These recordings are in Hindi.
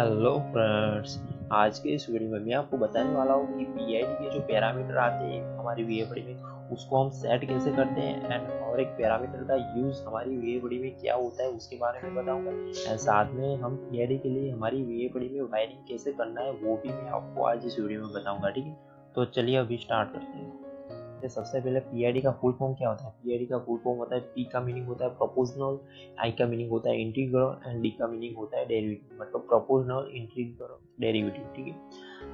Hello friends. आज के इस वीडियो में मैं आपको बताने वाला हूँ कि पीआईडी के जो पैरामीटर आते हैं हमारी वीएफडी में उसको हम सेट कैसे करते हैं एंड और एक पैरामीटर का यूज हमारी वीएफडी में क्या होता है उसके बारे में बताऊंगा। एंड साथ में हम पीआईडी के लिए हमारी वीएफडी में वायरिंग कैसे करना है वो भी मैं आपको आज इस वीडियो में बताऊंगा। ठीक है, तो चलिए अभी स्टार्ट करते हैं। सबसे पहले पीआईडी का फुल फॉर्म क्या होता है। पीआईडी का फुल फॉर्म होता है, पी का मीनिंग होता है प्रोपोर्शनल, आई का मीनिंग होता है इंटीग्रल एंड डी का मीनिंग होता है डेरिवेटिव, मतलब प्रोपोर्शनल इंटीग्रल डेरिवेटिव। ठीक है,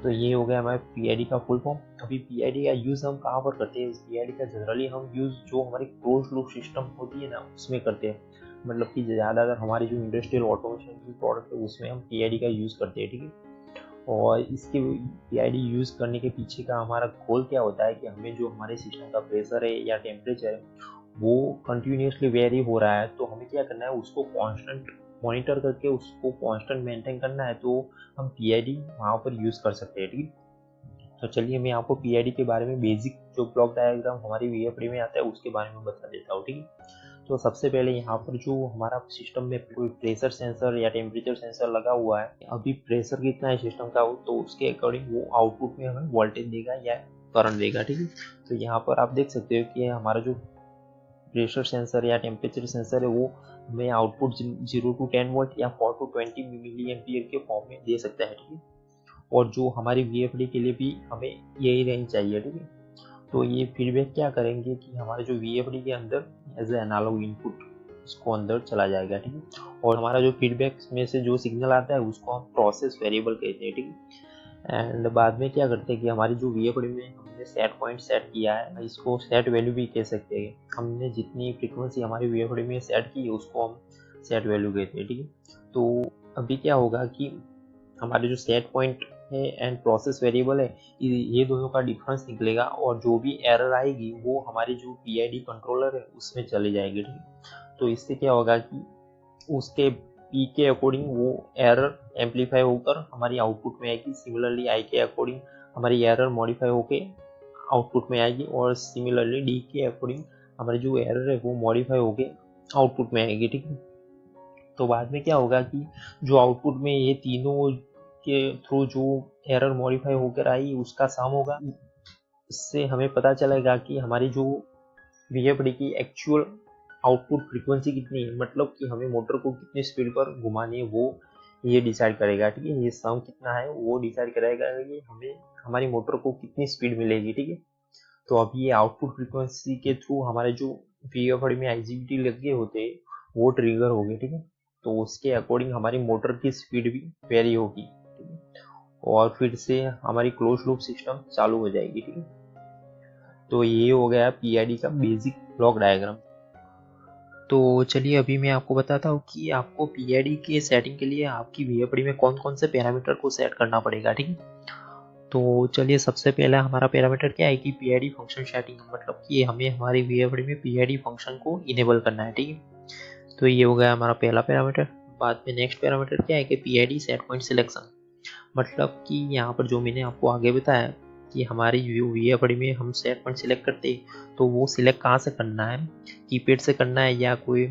तो ये हो गया हमारे पीआईडी का फुल फॉर्म। अभी पीआईडी का यूज हम कहाँ पर करते हैं। पीआईडी का जनरली हम यूज जो हमारी क्लोज लूप सिस्टम होती है ना उसमें करते हैं, मतलब कि ज़्यादातर हमारी जो इंडस्ट्रियल ऑटोमेशन की प्रोडक्ट है उसमें हम पीआईडी का यूज़ करते हैं। ठीक है, और इसके पीआईडी यूज़ करने के पीछे का हमारा गोल क्या होता है कि हमें जो हमारे सिस्टम का प्रेशर है या टेम्परेचर है वो कंटिन्यूसली वेरी हो रहा है, तो हमें क्या करना है उसको कांस्टेंट मॉनिटर करके उसको कांस्टेंट मेंटेन करना है, तो हम पीआईडी वहाँ पर यूज़ कर सकते हैं। ठीक, तो चलिए मैं आपको पीआईडी के बारे में बेसिक जो ब्लॉक डायग्राम हमारी वीएफडी में आता है उसके बारे में बता देता हूँ। ठीक है, तो सबसे पहले यहाँ पर जो हमारा सिस्टम में कोई प्रेशर सेंसर या टेम्परेचर सेंसर लगा हुआ है, अभी प्रेशर कितना है सिस्टम का तो उसके अकॉर्डिंग वो आउटपुट में हमें वोल्टेज देगा या करंट देगा। ठीक है, तो यहाँ पर आप देख सकते हो कि हमारा जो प्रेशर सेंसर या टेम्परेचर सेंसर है वो हमें आउटपुट 0 to 10 वोल्ट या 4 to 20 मिली एम्पियर के फॉर्म में दे सकता है। ठीक है, और जो हमारी वीएफडी के लिए भी हमें यही रेंज चाहिए। ठीक है, तो ये फीडबैक क्या करेंगे कि हमारे जो वीएफडी के अंदर एज ए एनालॉग इनपुट उसको अंदर चला जाएगा। ठीक है, और हमारा जो फीडबैक में से जो सिग्नल आता है उसको हम प्रोसेस वेरिएबल कहते हैं। ठीक है, एंड बाद में क्या करते हैं कि हमारी जो वीएफडी में हमने सेट पॉइंट सेट किया है इसको सेट वैल्यू भी कह सकते हैं। हमने जितनी फ्रीक्वेंसी हमारी वीएफडी में सेट की है उसको हम सेट वैल्यू कहते हैं। ठीक है, तो अभी क्या होगा कि हमारे जो सेट पॉइंट है एंड प्रोसेस वेरिएबल है ये दोनों का डिफरेंस निकलेगा और जो भी एरर आएगी वो हमारी जो पीआईडी कंट्रोलर है उसमें चली जाएगी। ठीक है, तो इससे क्या होगा कि उसके पी के अकॉर्डिंग वो एरर एम्पलीफाई होकर हमारी आउटपुट में आएगी। सिमिलरली आई के अकॉर्डिंग हमारी एरर मॉडिफाई होकर आउटपुट में आएगी और सिमिलरली डी के अकॉर्डिंग हमारी जो एरर है वो मॉडिफाई होकर आउटपुट में आएगी। ठीक है, तो बाद में क्या होगा कि जो आउटपुट में ये तीनों के थ्रू जो एरर मॉडिफाई होकर आई उसका सम होगा। इससे हमें पता चलेगा कि हमारी जो वीएफडी की एक्चुअल आउटपुट फ्रीक्वेंसी कितनी है, मतलब कि हमें मोटर को कितनी स्पीड पर घुमानी है वो ये डिसाइड करेगा। ठीक है, ये सम कितना है वो डिसाइड करेगा कि हमें हमारी मोटर को कितनी स्पीड मिलेगी। ठीक है, तो अभी ये आउटपुट फ्रीक्वेंसी के थ्रू हमारे जो वीएफडी में आईजीबीटी लगे होते हैं वो ट्रिगर होगी। ठीक है, तो उसके अकॉर्डिंग हमारी मोटर की स्पीड भी वेरी होगी और फिर से हमारी क्लोज लूप सिस्टम चालू हो जाएगी। ठीक है, तो ये हो गया पीआईडी का बेसिक ब्लॉक डायग्राम। तो चलिए अभी मैं आपको बताता हूँ कि आपको पीआईडी के सेटिंग के लिए आपकी वीएफडी में कौन कौन से पैरामीटर को सेट करना पड़ेगा। ठीक है, तो चलिए सबसे पहला हमारा पैरामीटर क्या है कि पीआईडी फंक्शन सेटिंग, मतलब कि हमें हमारी वीएफडी में पीआईडी फंक्शन को इनेबल करना है। ठीक है, तो ये हो गया हमारा पहला पैरामीटर। बाद में नेक्स्ट पैरामीटर क्या है कि पीआईडी सेट पॉइंट सिलेक्शन, मतलब कि यहाँ पर जो मैंने आपको आगे बताया कि हमारी वीएफडी में हम सेट पॉइंट सिलेक्ट करते हैं तो वो सिलेक्ट कहाँ से करना है, कीपैड से करना है या कोई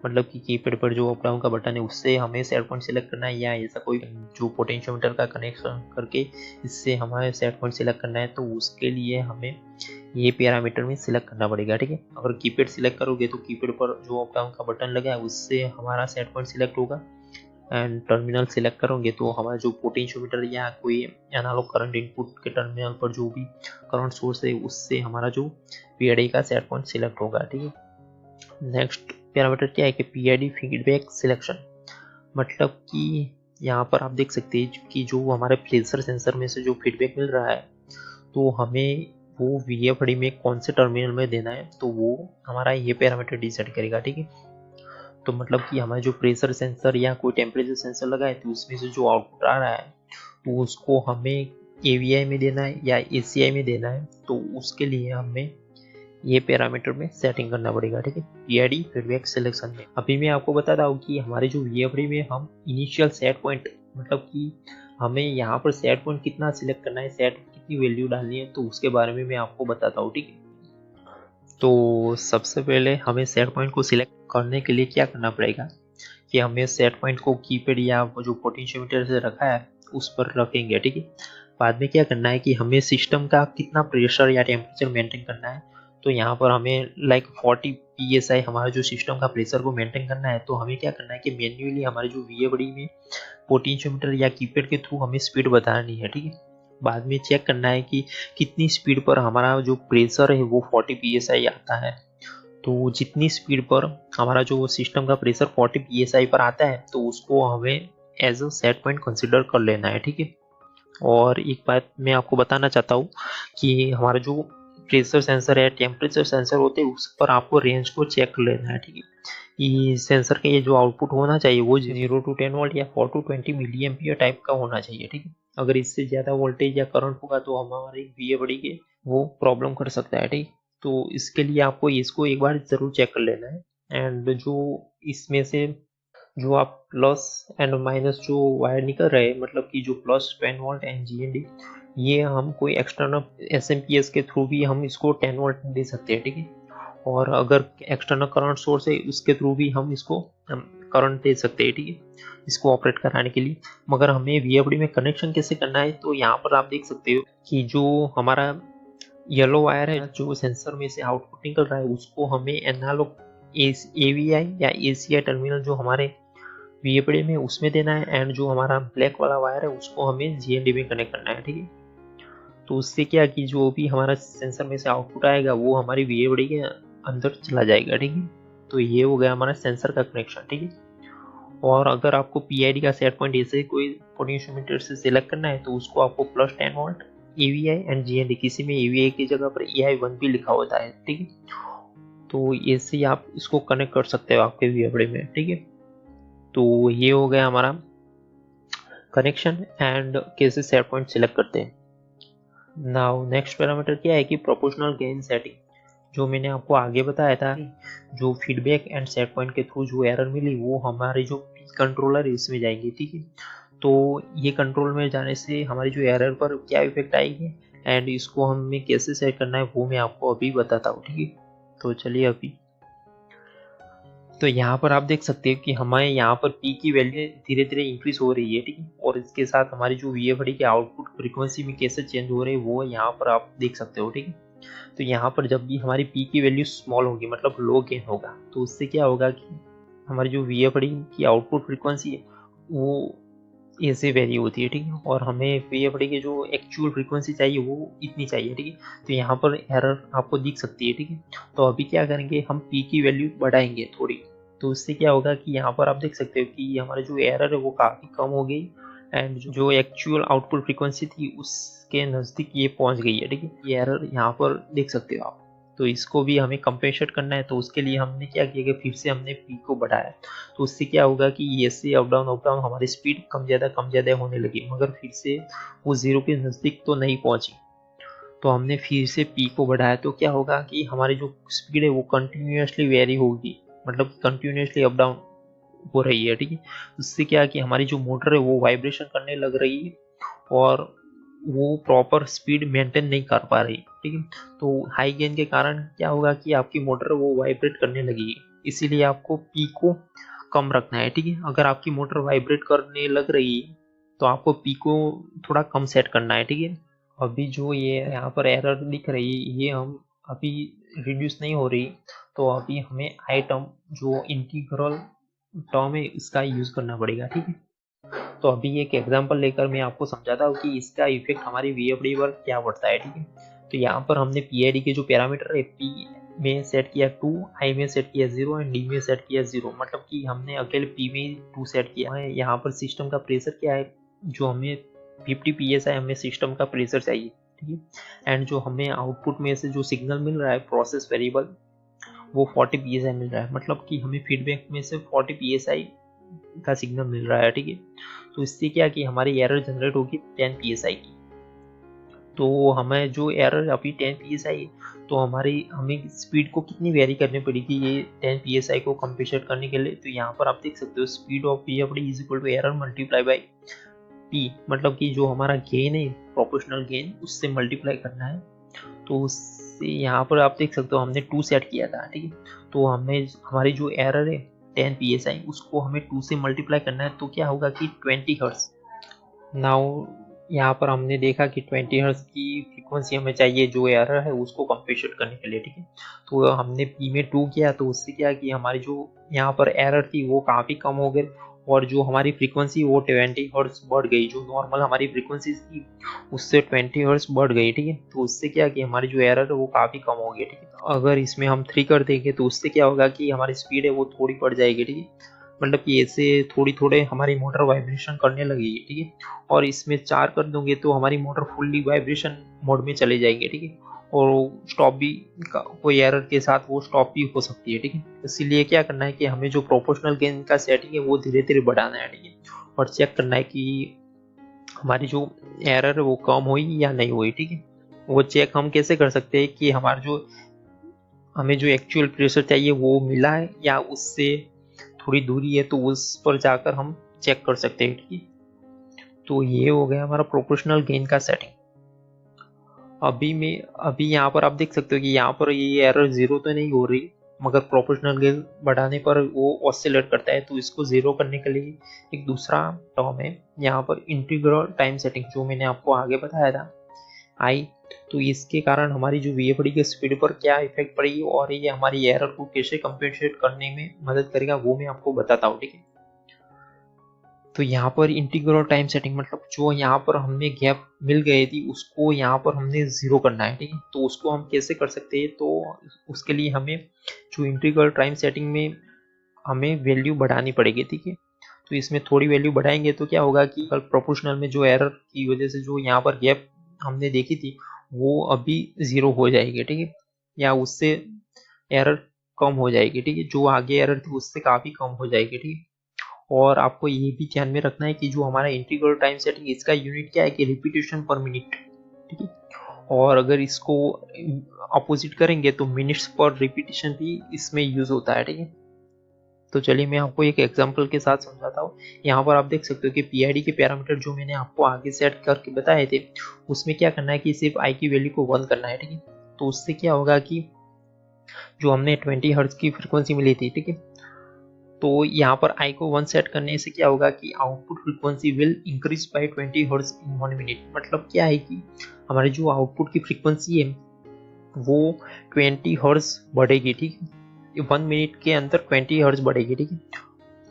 मतलब कि कीपैड पर जो अप डाउन का बटन है उससे हमें सेट पॉइंट सिलेक्ट करना है या ऐसा कोई जो पोटेंशियोमीटर का कनेक्शन करके इससे हमें सेट पॉइंट सिलेक्ट करना है, तो उसके लिए हमें ये पैरामीटर में सिलेक्ट करना पड़ेगा। ठीक है, अगर कीपैड सिलेक्ट करोगे तो कीपैड पर जो अप डाउन का बटन लगा है उससे हमारा सेट पॉइंट सिलेक्ट होगा एंड टर्मिनल सिलेक्ट करोगे तो हमारा जो पोटेंशियोमीटर या कोई एनालॉग करंट इनपुट के टर्मिनल पर जो भी करंट सोर्स है उससे हमारा जो पीआईडी का सेट पॉइंट सिलेक्ट होगा। ठीक है, नेक्स्ट पैरामीटर क्या है कि पीआईडी फीडबैक सिलेक्शन, मतलब कि यहाँ पर आप देख सकते हैं कि जो हमारे प्रेशर सेंसर में से जो फीडबैक मिल रहा है तो हमें वो वीएफडी में कौन से टर्मिनल में देना है तो वो हमारा ये पैरामीटर डिसाइड करेगा। ठीक है, तो मतलब कि हमारा जो प्रेशर सेंसर या कोई टेम्परेचर सेंसर लगा है तो उसमें से जो आउटपुट आ रहा है तो उसको हमें एवीआई में देना है या एसीआई में देना है, तो उसके लिए हमें ये पैरामीटर में सेटिंग करना पड़ेगा। ठीक है, पीआईडी फीडबैक सिलेक्शन में। अभी मैं आपको बताता हूँ कि हमारे जो वीएफडी में हम इनिशियल सेट पॉइंट, मतलब कि हमें यहाँ पर सेट पॉइंट कितना सिलेक्ट करना है, सेट कितनी वैल्यू डालनी है, तो उसके बारे में मैं आपको बताता हूँ। ठीक है, तो सबसे पहले हमें सेट पॉइंट को सिलेक्ट करने के लिए क्या करना पड़ेगा कि हमें सेट पॉइंट को कीपैड या वो जो पोटेंशियोमीटर से रखा है उस पर रखेंगे, ठीक है। बाद में क्या करना है कि हमें सिस्टम का कितना प्रेशर या टेम्परेचर मेंटेन करना है, तो यहाँ पर हमें लाइक 40 psi हमारा जो सिस्टम का प्रेशर को मेंटेन करना है, तो हमें क्या करना है कि मैन्युअली हमारे जो VFD में पोटेंशियोमीटर या कीपैड के थ्रू हमें स्पीड बतानी है, ठीक है। बाद में चेक करना है कि कितनी स्पीड पर हमारा जो प्रेशर है वो 40 psi आता है। तो जितनी स्पीड पर हमारा जो सिस्टम का प्रेशर 40 psi पर आता है तो उसको हमें as a set point consider कर लेना है, ठीक है। और एक बात मैं आपको बताना चाहता हूँ कि हमारा जो प्रेशर सेंसर है, टेम्परेचर सेंसर होते हैं, उस पर आपको रेंज को चेक कर लेना है, ठीक है। ये सेंसर का ये जो आउटपुट होना चाहिए वो 0 to 10 वोल्ट या 4 to 20 मिली एम्पियर टाइप का होना चाहिए, ठीक है। अगर इससे ज़्यादा वोल्टेज या करंट होगा तो हमारे VFD के वो प्रॉब्लम कर सकता है, ठीक। तो इसके लिए आपको इसको एक बार ज़रूर चेक कर लेना है। एंड जो इसमें से जो आप प्लस एंड माइनस जो वायर निकल रहे हैं, मतलब कि जो प्लस 10 वोल्ट एंड GND, ये हम कोई एक्सटर्नल SMPS के थ्रू भी हम इसको 10 वोल्ट दे सकते हैं, ठीक है। और अगर एक्सटर्नल करंट सोर्स है उसके थ्रू भी हम इसको करंट दे सकते हैं, ठीक है, इसको ऑपरेट कराने के लिए। मगर हमें VFD में कनेक्शन कैसे करना है, तो यहाँ पर आप देख सकते हो कि जो हमारा येलो वायर है जो सेंसर में से आउटपुट निकल रहा है उसको हमें एनालॉग AVI या ACI टर्मिनल जो हमारे VFD में उसमें देना है, एंड जो हमारा ब्लैक वाला वायर है उसको हमें GND में कनेक्ट करना है, ठीक है। तो उससे क्या कि जो भी हमारा सेंसर में से आउटपुट आएगा वो हमारी VFD के अंदर चला जाएगा, ठीक है। तो ये हो गया हमारा सेंसर का कनेक्शन, ठीक है। और अगर आपको PID का सेट पॉइंट ऐसे कोई पोटेंशियोमीटर से सिलेक्ट करना है तो उसको आपको plus 10 volt AVI and GND, किसी में AVI की जगह पर EI1 भी लिखा होता है, ठीक है। तो ऐसे ही आप इसको कनेक्ट कर सकते हो आपके VFD में, ठीक है। तो ये हो गया हमारा कनेक्शन एंड कैसे सेट पॉइंट सिलेक्ट करते हैं। नाउ नेक्स्ट पैरामीटर क्या है कि प्रोपोर्शनल गेन सेटिंग, जो मैंने आपको आगे बताया था, जो फीडबैक एंड सेट पॉइंट के थ्रू जो एरर मिली वो हमारे जो कंट्रोलर है इसमें जाएंगे, ठीक है। तो ये कंट्रोल में जाने से हमारी जो एरर पर क्या इफेक्ट आएगी एंड इसको हमें कैसे सेट करना है वो मैं आपको अभी बताता हूँ, ठीक है। तो चलिए अभी तो यहाँ पर आप देख सकते हैं कि हमारे यहाँ पर P की वैल्यू धीरे धीरे इंक्रीज हो रही है, ठीक है। और इसके साथ हमारी जो VFD के आउटपुट फ्रीक्वेंसी में कैसे चेंज हो रहे हैं वो यहाँ पर आप देख सकते हो, ठीक है। तो यहाँ पर जब भी हमारी P की वैल्यू स्मॉल होगी मतलब लो गेन होगा, तो उससे क्या होगा कि हमारी जो VFD की आउटपुट फ्रीक्वेंसी है वो ऐसे वेरी होती है, ठीक है। और हमें VFD की जो एक्चुअल फ्रीक्वेंसी चाहिए वो इतनी चाहिए, ठीक है। तो यहाँ पर एरर आपको दिख सकती है, ठीक है। तो अभी क्या करेंगे, हम P की वैल्यू बढ़ाएंगे थोड़ी, तो उससे क्या होगा कि यहाँ पर आप देख सकते हो कि हमारे जो एरर है वो काफ़ी कम हो गई एंड जो एक्चुअल आउटपुट फ्रीक्वेंसी थी उसके नज़दीक ये पहुँच गई है, ठीक है। ये एरर यहाँ पर देख सकते हो आप। तो इसको भी हमें कंपेंसेट करना है, तो उसके लिए हमने क्या किया कि फिर से हमने P को बढ़ाया। तो उससे क्या होगा कि ये से अप डाउन हमारी स्पीड कम ज़्यादा होने लगी, मगर फिर से वो 0 के नज़दीक तो नहीं पहुँची। तो हमने फिर से P को बढ़ाया, तो क्या होगा कि हमारी जो स्पीड है वो कंटिन्यूसली वेरी होगी, मतलब कंटिन्यूसली अप डाउन हो रही है, ठीक है। उससे क्या कि हमारी जो मोटर है वो वाइब्रेशन करने लग रही है और वो प्रॉपर स्पीड मेंटेन नहीं कर पा रही, ठीक है। तो हाई गेन के कारण क्या होगा कि आपकी मोटर वो वाइब्रेट करने लगेगी, इसीलिए आपको P को कम रखना है, ठीक है। अगर आपकी मोटर वाइब्रेट करने लग रही है तो आपको P को थोड़ा कम सेट करना है, ठीक है। अभी जो ये यहाँ पर एरर दिख रही है ये हम अभी रिड्यूस नहीं हो रही, तो अभी हमें आइटम जो इंटीग्रल टर्म है इसका यूज़ करना पड़ेगा, ठीक है। तो अभी एक एग्जांपल लेकर मैं आपको समझाता हूँ कि इसका इफेक्ट हमारी VFD पर क्या पड़ता है, ठीक है। तो यहाँ पर हमने PID के जो पैरामीटर है P में सेट किया 2, I में सेट किया 0 एंड D में सेट किया 0, मतलब कि हमने अकेले P में 2 सेट किया है। यहाँ पर सिस्टम का प्रेशर क्या है, जो हमें 50 PSI हमें सिस्टम का प्रेशर चाहिए, ठीक है। एंड जो हमें आउटपुट में से जो सिग्नल मिल रहा है प्रोसेस वेरिएबल वो 40 PSI मिल रहा है, मतलब कि हमें फीडबैक में से 40 PSI का सिग्नल मिल रहा है, ठीक है। तो इससे क्या कि हमारी एरर जनरेट होगी 10 PSI की। तो हमें जो एरर अभी 10 PSI है, तो हमें स्पीड को कितनी वेरी करनी पड़ेगी ये 10 PSI को कंपेंसेट करने के लिए। तो यहाँ पर आप देख सकते हो speed of VFD is equal to error multiply by P, मतलब कि जो हमारा गेन है प्रोपोर्शनल गेन उससे मल्टीप्लाई करना है। तो उससे यहाँ पर आप देख सकते हो हमने 2 सेट किया था, ठीक है। तो हमें हमारी जो एरर है 10 psi, उसको हमें 2 से मल्टीप्लाई करना है, तो क्या होगा कि 20 हर्ट्ज। नाउ यहाँ पर हमने देखा कि 20 हर्ट्ज की फ्रीक्वेंसी हमें चाहिए जो एरर है उसको कंप्यूट करने के लिए, ठीक है। तो हमने पी में 2 किया, तो उससे क्या कि हमारी जो यहाँ पर एरर थी वो काफ़ी कम हो गई, और जो हमारी फ्रीक्वेंसी वो 20 हर्ट्ज बढ़ गई। जो नॉर्मल हमारी फ्रीक्वेंसी थी उससे 20 हर्ट्ज बढ़ गई, ठीक है। तो उससे क्या कि हमारी जो एरर है वो काफ़ी कम हो गई, ठीक है। अगर इसमें हम 3 कर देंगे तो उससे क्या होगा कि हमारी स्पीड है वो थोड़ी बढ़ जाएगी, ठीक है। मतलब कि ऐसे थोड़ी थोड़े हमारी मोटर वाइब्रेशन करने लगेगी, ठीक है। और इसमें 4 कर दोगे तो हमारी मोटर फुल्ली वाइब्रेशन मोड में चले जाएंगे, ठीक है। और स्टॉप भी कोई एरर के साथ वो स्टॉप भी हो सकती है, ठीक है। इसीलिए क्या करना है कि हमें जो प्रोपोर्शनल गेन का सेटिंग है वो धीरे धीरे बढ़ाना है, ठीक है। और चेक करना है कि हमारी जो एरर है वो कम हुई या नहीं हुई, ठीक है। वो चेक हम कैसे कर सकते हैं कि हमारा जो हमें जो एक्चुअल प्रेशर चाहिए वो मिला है या उससे थोड़ी दूरी है, तो उस पर जाकर हम चेक कर सकते हैं, ठीक है। तो ये हो गया हमारा प्रोपोर्शनल गेन का सेटिंग। अभी यहाँ पर आप देख सकते हो कि यहाँ पर ये एरर 0 तो नहीं हो रही, मगर प्रोपोर्शनल गेन बढ़ाने पर वो ऑसिलेट करता है। तो इसको 0 करने के लिए एक दूसरा टर्म है यहाँ पर, इंटीग्रल टाइम सेटिंग, जो मैंने आपको आगे बताया था आई। तो इसके कारण हमारी जो वीएफडी की स्पीड पर क्या इफेक्ट पड़ेगी और ये हमारी एरर को कैसे कंपेंसेट करने में मदद करेगा वो मैं आपको बताता हूँ, ठीक है। तो यहाँ पर इंटीग्रल टाइम सेटिंग मतलब जो यहाँ पर हमने गैप मिल गई थी उसको यहाँ पर हमने 0 करना है, ठीक है। तो उसको हम कैसे कर सकते हैं, तो उसके लिए हमें जो इंटीग्रल टाइम सेटिंग में हमें वैल्यू बढ़ानी पड़ेगी, ठीक है। तो इसमें थोड़ी वैल्यू बढ़ाएंगे तो क्या होगा कि कल प्रोपोर्शनल में जो एरर की वजह से जो यहाँ पर गैप हमने देखी थी वो अभी 0 हो जाएगी, ठीक है। या उससे एरर कम हो जाएगी, ठीक है। जो आगे एरर थी उससे काफ़ी कम हो जाएगी, ठीक है। और आपको ये भी ध्यान में रखना है कि जो हमारा इंटीग्रल टाइम सेटिंग इसका यूनिट क्या है कि रिपीटेशन पर मिनट, ठीक है। और अगर इसको अपोजिट करेंगे तो मिनट्स पर रिपीटेशन भी इसमें यूज होता है, ठीक है। तो चलिए मैं आपको एक एग्जांपल के साथ समझाता हूँ। यहाँ पर आप देख सकते हो कि पीआईडी के पैरामीटर जो मैंने आपको आगे सेट करके बताए थे उसमें क्या करना है कि सिर्फ आई की वैल्यू को 1 करना है, ठीक है। तो उससे क्या होगा कि जो हमने 20 हर्ट्ज की फ्रीक्वेंसी मिली थी, ठीक है। तो यहाँ पर आई को 1 सेट करने से क्या होगा कि output frequency will increase by 20 hertz in 1 minute. मतलब क्या है कि हमारी जो आउटपुट की फ्रीक्वेंसी है वो 20 हर्ट्ज बढ़ेगी, ठीक है। 1 मिनट के अंदर 20 हर्ट्ज बढ़ेगी, ठीक है।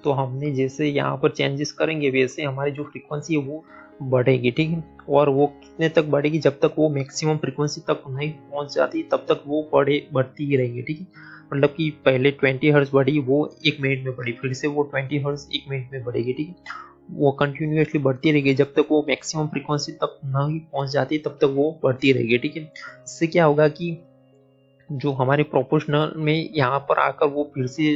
तो हमने जैसे यहाँ पर चेंजेस करेंगे वैसे हमारी जो फ्रीक्वेंसी है वो बढ़ेगी, ठीक है। और वो कितने तक बढ़ेगी, जब तक वो मैक्सिमम फ्रीक्वेंसी तक नहीं पहुंच जाती तब तक वो बढ़ती ही रहेगी, ठीक है। मतलब कि पहले 20 हर्ट्ज बढ़ी वो 1 मिनट में बढ़ी, फिर से वो 20 हर्ट्ज 1 मिनट में बढ़ेगी, ठीक है। वो कंटिन्यूसली बढ़ती रहेगी जब तक वो मैक्सिमम फ्रीक्वेंसी तक नहीं पहुंच जाती तब तक वो बढ़ती रहेगी, ठीक है। इससे क्या होगा कि जो हमारे प्रोपोर्शनल में यहाँ पर आकर वो फिर से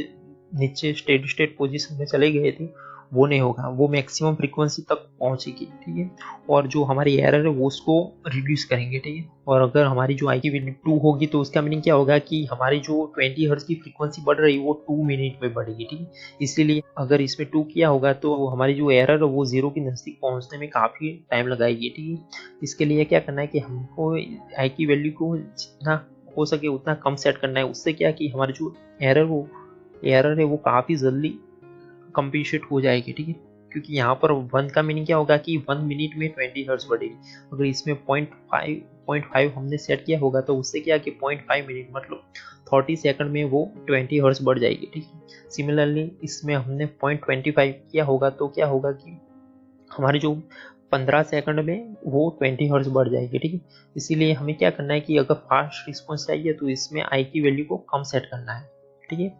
नीचे स्टेडी स्टेट पोजीशन में चले गए थे वो नहीं होगा, वो मैक्सिमम फ्रीक्वेंसी तक पहुंचेगी, ठीक है। और जो हमारी एरर है वो उसको रिड्यूस करेंगे, ठीक है। और अगर हमारी जो आई की वैल्यू 2 होगी तो उसका मीनिंग क्या होगा कि हमारी जो 20 हर्ट्ज की फ्रीक्वेंसी बढ़ रही है वो 2 मिनट में बढ़ेगी, ठीक है। इसीलिए अगर इसमें 2 किया होगा तो हमारी जो एरर है वो 0 के नज़दीक पहुंचने में काफ़ी टाइम लगाएगी, ठीक है। इसके लिए क्या करना है कि हमको आई की वैल्यू को जितना हो सके उतना कम सेट करना है। उससे क्या कि हमारी जो एरर है वो काफ़ी जल्दी कंपनसेट हो जाएगी, ठीक है। क्योंकि यहाँ पर 1 का मीनिंग क्या होगा कि 1 मिनट में 20 हर्ट्ज बढ़ेगी। अगर इसमें 0.5 हमने सेट किया होगा तो उससे क्या कि 0.5 मिनट मतलब 30 सेकंड में वो 20 हर्ट्ज बढ़ जाएगी, ठीक है। सिमिलरली इसमें हमने 0.25 किया होगा तो क्या होगा कि हमारी जो 15 सेकंड में वो 20 हर्ट्ज बढ़ जाएगी, ठीक है। इसीलिए हमें क्या करना है कि अगर फास्ट रिस्पॉन्स चाहिए तो इसमें आई की वैल्यू को कम सेट करना है, ठीक है।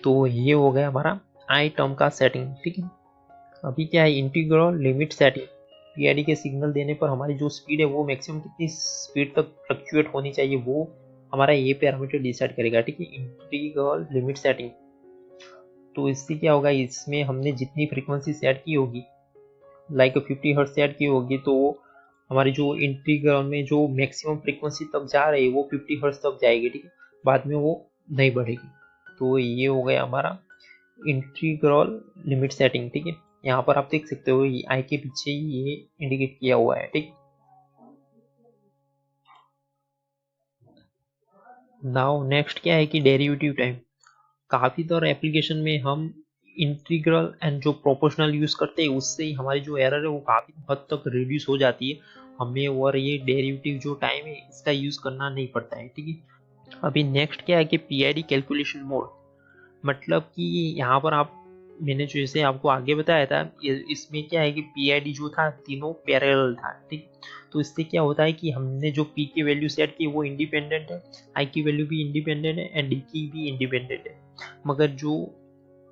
तो ये हो गया हमारा आई टर्म का सेटिंग, ठीक है। अभी क्या है इंटीग्रल लिमिट सेटिंग। पीआईडी के सिग्नल देने पर हमारी जो स्पीड है वो मैक्सिमम कितनी स्पीड तक फ्लक्चुएट होनी चाहिए वो हमारा ये पैरामीटर डिसाइड करेगा, ठीक है। इंटीग्रल लिमिट सेटिंग, तो इससे क्या होगा, इसमें हमने जितनी फ्रीक्वेंसी सेट की होगी लाइक 50 हर्ट्ज सेट की होगी तो हमारी जो इंटीग्रल में जो मैक्सिमम फ्रीक्वेंसी तक जा रही है वो 50 हर्ट्ज तक जाएगी, ठीक है। बाद में वो नहीं बढ़ेगी। तो ये हो गया हमारा इंटीग्रल लिमिट सेटिंग, ठीक है। यहाँ पर आप देख सकते हो आई के पीछे ये इंडिकेट किया हुआ है, ठीक। नाउ नेक्स्ट क्या है कि डेरिवेटिव टाइम। काफ़ी तरह एप्लीकेशन में हम इंटीग्रल एंड जो प्रोपोर्शनल यूज़ करते हैं उससे ही हमारी जो एरर है वो काफ़ी हद तक रिड्यूस हो जाती है हमें, और ये डेरिवेटिव जो टाइम है इसका यूज़ करना नहीं पड़ता है। ठीक है, अभी नेक्स्ट क्या है कि पीआईडी कैलकुलेशन मोड, मतलब कि यहाँ पर आप, मैंने जैसे आपको आगे बताया था, इसमें क्या है कि पीआईडी जो था तीनों पैरेलल था। ठीक, तो इससे क्या होता है कि हमने जो पी की वैल्यू सेट की वो इंडिपेंडेंट है, आई की वैल्यू भी इंडिपेंडेंट है एंड डी की भी इंडिपेंडेंट है। मगर जो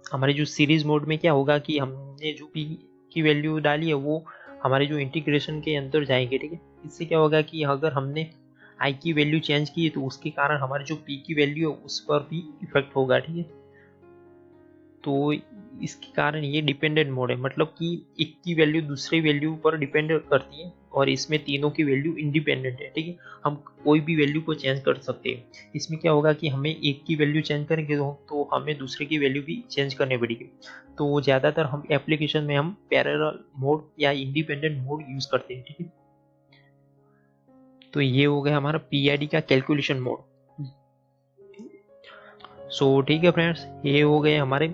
हमारे जो सीरीज मोड में क्या होगा कि हमने जो पी की वैल्यू डाली है वो हमारे जो इंटीग्रेशन के अंदर जाएंगे। ठीक है, इससे क्या होगा कि अगर हमने आई की वैल्यू चेंज की तो उसके कारण हमारे जो पी की वैल्यू है उस पर भी इफेक्ट होगा। ठीक है, तो इसके कारण ये डिपेंडेंट मोड है, मतलब कि एक की वैल्यू दूसरे वैल्यू पर डिपेंड करती है और इसमें तीनों की वैल्यू इंडिपेंडेंट है। ठीक है, हम कोई भी वैल्यू को चेंज कर सकते हैं। इसमें क्या होगा कि हमें एक की वैल्यू चेंज करेंगे तो हमें दूसरे की वैल्यू भी चेंज करनी पड़ेगी। तो ज़्यादातर हम एप्लीकेशन में हम पैरेलल मोड या इंडिपेंडेंट मोड यूज़ करते हैं। ठीक है, तो ये हो गया हमारा पीआईडी का कैलकुलेशन मोड। सो ठीक है फ्रेंड्स, ये हो गए हमारे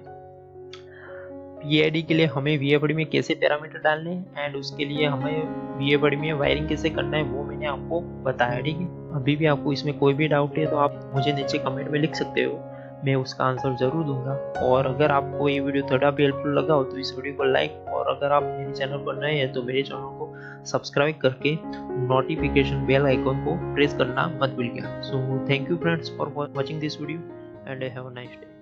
पीआईडी के लिए हमें वीएफडी में कैसे पैरामीटर डालने हैं एंड उसके लिए हमें वीएफडी में वायरिंग कैसे करना है वो मैंने आपको बताया। ठीक है, अभी भी आपको इसमें कोई भी डाउट है तो आप मुझे नीचे कमेंट में लिख सकते हो, मैं उसका आंसर ज़रूर दूंगा। और अगर आपको ये वीडियो थोड़ा भी हेल्पफुल लगा हो तो इस वीडियो को लाइक, और अगर आप मेरे चैनल पर नए हैं तो मेरे चैनल को सब्सक्राइब करके नोटिफिकेशन बेल आइकन को प्रेस करना मत भूलिएगा। So thank you friends for watching this video and have a nice day.